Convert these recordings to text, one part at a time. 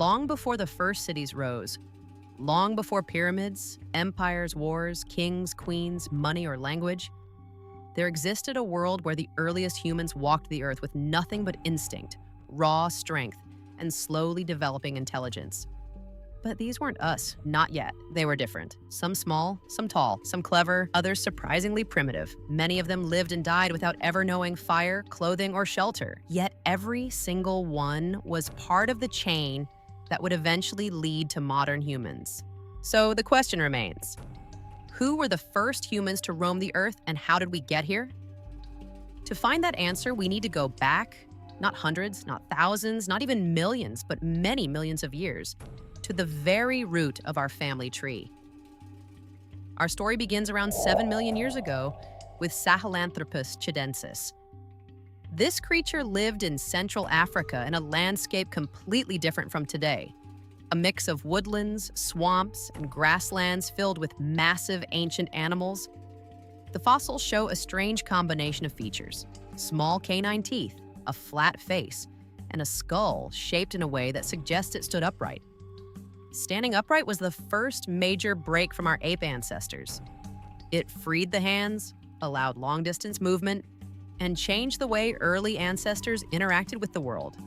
Long before the first cities rose, long before pyramids, empires, wars, kings, queens, money, or language, there existed a world where the earliest humans walked the earth with nothing but instinct, raw strength, and slowly developing intelligence. But these weren't us, not yet. They were different. Some small, some tall, some clever, others surprisingly primitive. Many of them lived and died without ever knowing fire, clothing, or shelter. Yet every single one was part of the chain that would eventually lead to modern humans. So the question remains, who were the first humans to roam the earth and how did we get here? To find that answer, we need to go back, not hundreds, not thousands, not even millions, but many millions of years, to the very root of our family tree. Our story begins around 7 million years ago with Sahelanthropus tchadensis. This creature lived in Central Africa in a landscape completely different from today. A mix of woodlands, swamps, and grasslands filled with massive ancient animals. The fossils show a strange combination of features: small canine teeth, a flat face, and a skull shaped in a way that suggests it stood upright. Standing upright was the first major break from our ape ancestors. It freed the hands, allowed long-distance movement, and changed the way early ancestors interacted with the world.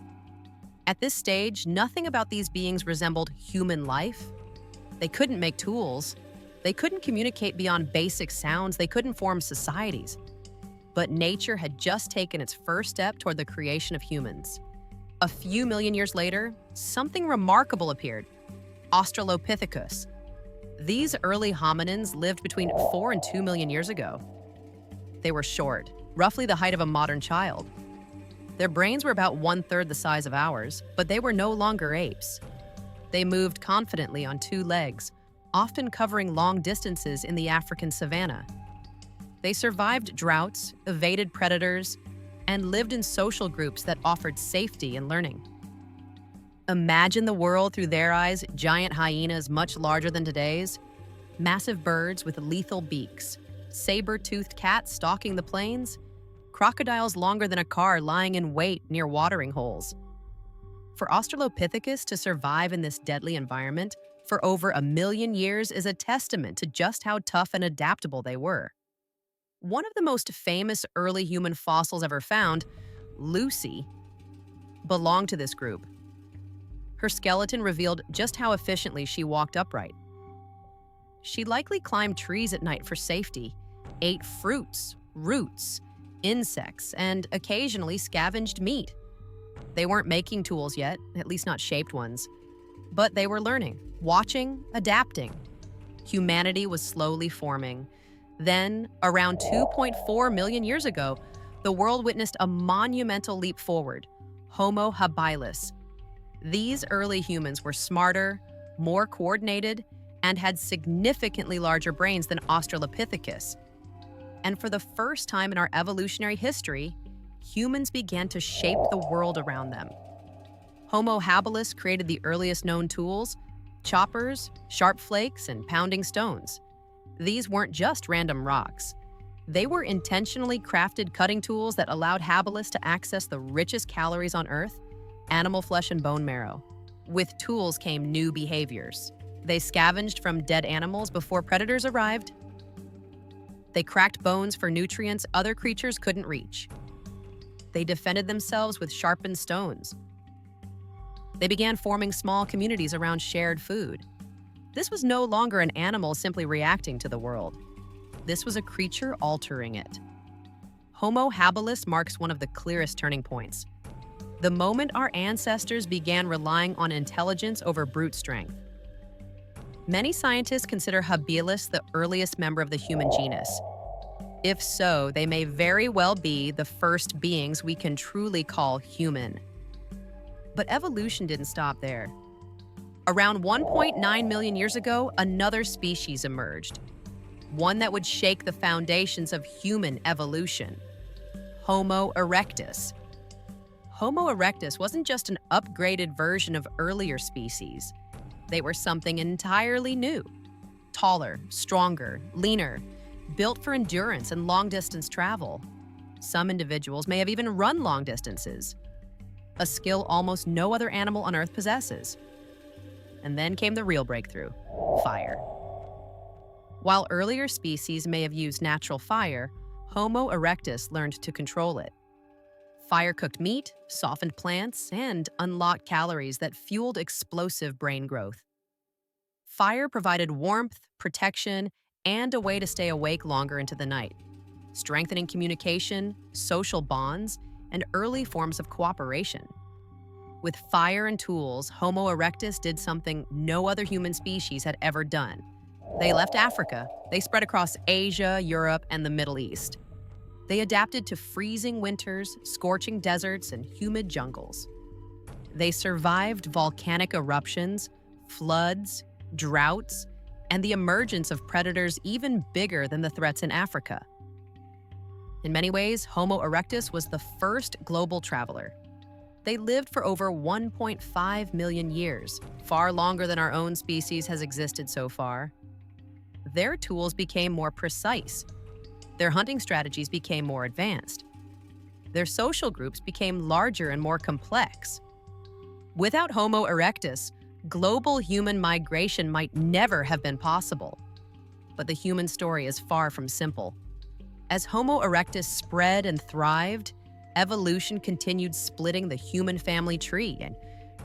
At this stage, nothing about these beings resembled human life. They couldn't make tools. They couldn't communicate beyond basic sounds. They couldn't form societies. But nature had just taken its first step toward the creation of humans. A few million years later, something remarkable appeared: Australopithecus. These early hominins lived between 4 and 2 million years ago. They were short, roughly the height of a modern child. Their brains were about 1/3 the size of ours, but they were no longer apes. They moved confidently on 2 legs, often covering long distances in the African savanna. They survived droughts, evaded predators, and lived in social groups that offered safety and learning. Imagine the world through their eyes: giant hyenas much larger than today's, massive birds with lethal beaks, saber-toothed cats stalking the plains, crocodiles longer than a car lying in wait near watering holes. For Australopithecus to survive in this deadly environment for over 1 million years is a testament to just how tough and adaptable they were. One of the most famous early human fossils ever found, Lucy, belonged to this group. Her skeleton revealed just how efficiently she walked upright. She likely climbed trees at night for safety, ate fruits, roots, insects, and occasionally scavenged meat. They weren't making tools yet, at least not shaped ones. But they were learning, watching, adapting. Humanity was slowly forming. Then, around 2.4 million years ago, the world witnessed a monumental leap forward: Homo habilis. These early humans were smarter, more coordinated, and had significantly larger brains than Australopithecus. And for the first time in our evolutionary history, humans began to shape the world around them. Homo habilis created the earliest known tools: choppers, sharp flakes, and pounding stones. These weren't just random rocks. They were intentionally crafted cutting tools that allowed habilis to access the richest calories on Earth: animal flesh and bone marrow. With tools came new behaviors. They scavenged from dead animals before predators arrived. They cracked bones for nutrients other creatures couldn't reach. They defended themselves with sharpened stones. They began forming small communities around shared food. This was no longer an animal simply reacting to the world. This was a creature altering it. Homo habilis marks one of the clearest turning points: the moment our ancestors began relying on intelligence over brute strength. Many scientists consider Habilis the earliest member of the human genus. If so, they may very well be the first beings we can truly call human. But evolution didn't stop there. Around 1.9 million years ago, another species emerged, one that would shake the foundations of human evolution: Homo erectus. Homo erectus wasn't just an upgraded version of earlier species. They were something entirely new: taller, stronger, leaner, built for endurance and long-distance travel. Some individuals may have even run long distances, a skill almost no other animal on Earth possesses. And then came the real breakthrough: fire. While earlier species may have used natural fire, Homo erectus learned to control it. Fire cooked meat, softened plants, and unlocked calories that fueled explosive brain growth. Fire provided warmth, protection, and a way to stay awake longer into the night, strengthening communication, social bonds, and early forms of cooperation. With fire and tools, Homo erectus did something no other human species had ever done. They left Africa. They spread across Asia, Europe, and the Middle East. They adapted to freezing winters, scorching deserts, and humid jungles. They survived volcanic eruptions, floods, droughts, and the emergence of predators even bigger than the threats in Africa. In many ways, Homo erectus was the first global traveler. They lived for over 1.5 million years, far longer than our own species has existed so far. Their tools became more precise. Their hunting strategies became more advanced. Their social groups became larger and more complex. Without Homo erectus, global human migration might never have been possible. But the human story is far from simple. As Homo erectus spread and thrived, evolution continued splitting the human family tree and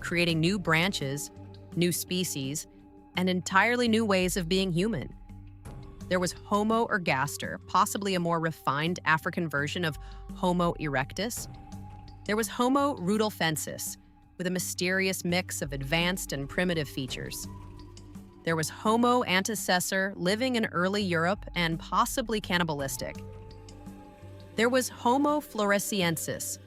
creating new branches, new species, and entirely new ways of being human. There was Homo ergaster, possibly a more refined African version of Homo erectus. There was Homo rudolfensis, with a mysterious mix of advanced and primitive features. There was Homo antecessor, living in early Europe and possibly cannibalistic. There was Homo floresiensis,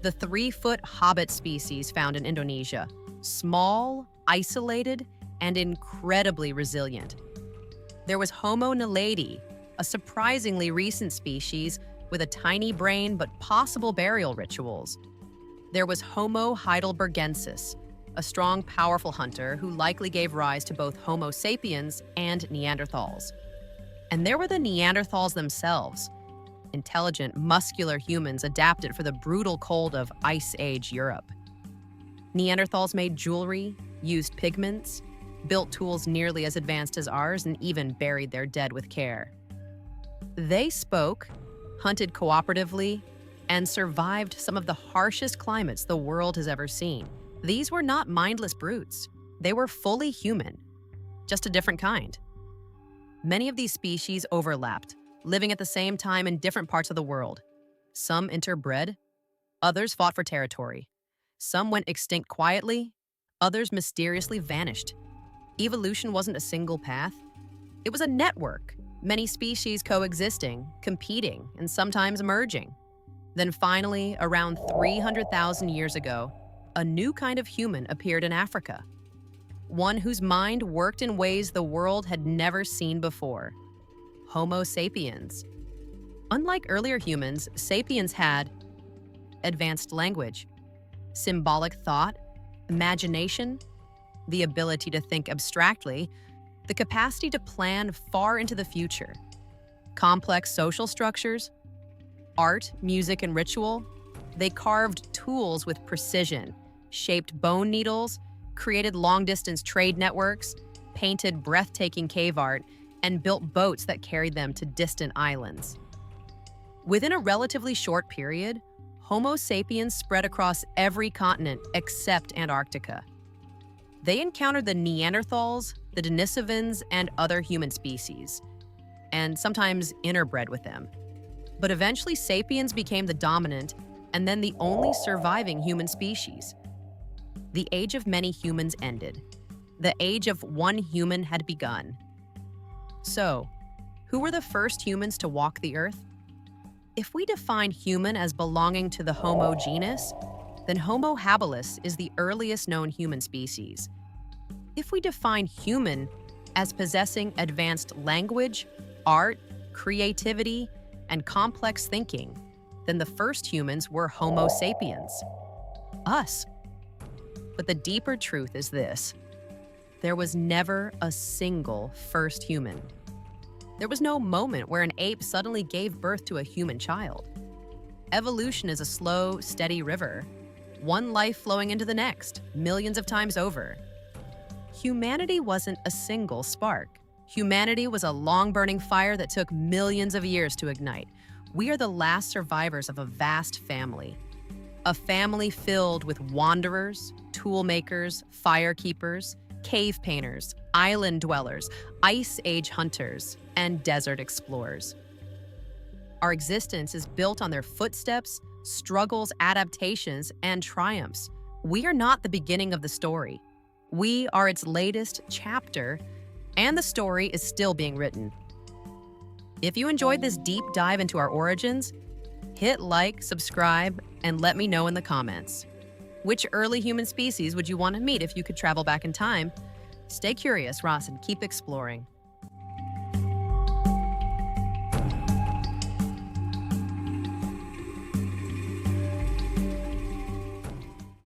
the 3-foot hobbit species found in Indonesia, small, isolated, and incredibly resilient. There was Homo naledi, a surprisingly recent species with a tiny brain but possible burial rituals. There was Homo heidelbergensis, a strong, powerful hunter who likely gave rise to both Homo sapiens and Neanderthals. And there were the Neanderthals themselves, intelligent, muscular humans adapted for the brutal cold of Ice Age Europe. Neanderthals made jewelry, used pigments, built tools nearly as advanced as ours, and even buried their dead with care. They spoke, hunted cooperatively, and survived some of the harshest climates the world has ever seen. These were not mindless brutes. They were fully human, just a different kind. Many of these species overlapped, living at the same time in different parts of the world. Some interbred, others fought for territory. Some went extinct quietly, others mysteriously vanished. Evolution wasn't a single path. It was a network, many species coexisting, competing, and sometimes merging. Then finally, around 300,000 years ago, a new kind of human appeared in Africa. One whose mind worked in ways the world had never seen before. Homo sapiens. Unlike earlier humans, sapiens had advanced language, symbolic thought, imagination, the ability to think abstractly, the capacity to plan far into the future, complex social structures, art, music, and ritual. They carved tools with precision, shaped bone needles, created long-distance trade networks, painted breathtaking cave art, and built boats that carried them to distant islands. Within a relatively short period, Homo sapiens spread across every continent except Antarctica. They encountered the Neanderthals, the Denisovans, and other human species, and sometimes interbred with them. But eventually, sapiens became the dominant and then the only surviving human species. The age of many humans ended. The age of one human had begun. So, who were the first humans to walk the earth? If we define human as belonging to the Homo genus, then Homo habilis is the earliest known human species. If we define human as possessing advanced language, art, creativity, and complex thinking, then the first humans were Homo sapiens, us. But the deeper truth is this: there was never a single first human. There was no moment where an ape suddenly gave birth to a human child. Evolution is a slow, steady river, one life flowing into the next, millions of times over. Humanity wasn't a single spark. Humanity was a long-burning fire that took millions of years to ignite. We are the last survivors of a vast family. A family filled with wanderers, toolmakers, firekeepers, cave painters, island dwellers, ice age hunters, and desert explorers. Our existence is built on their footsteps, struggles, adaptations, and triumphs. We are not the beginning of the story. We are its latest chapter, and the story is still being written. If you enjoyed this deep dive into our origins, hit like, subscribe, and let me know in the comments. Which early human species would you want to meet if you could travel back in time? Stay curious, Ross, and keep exploring.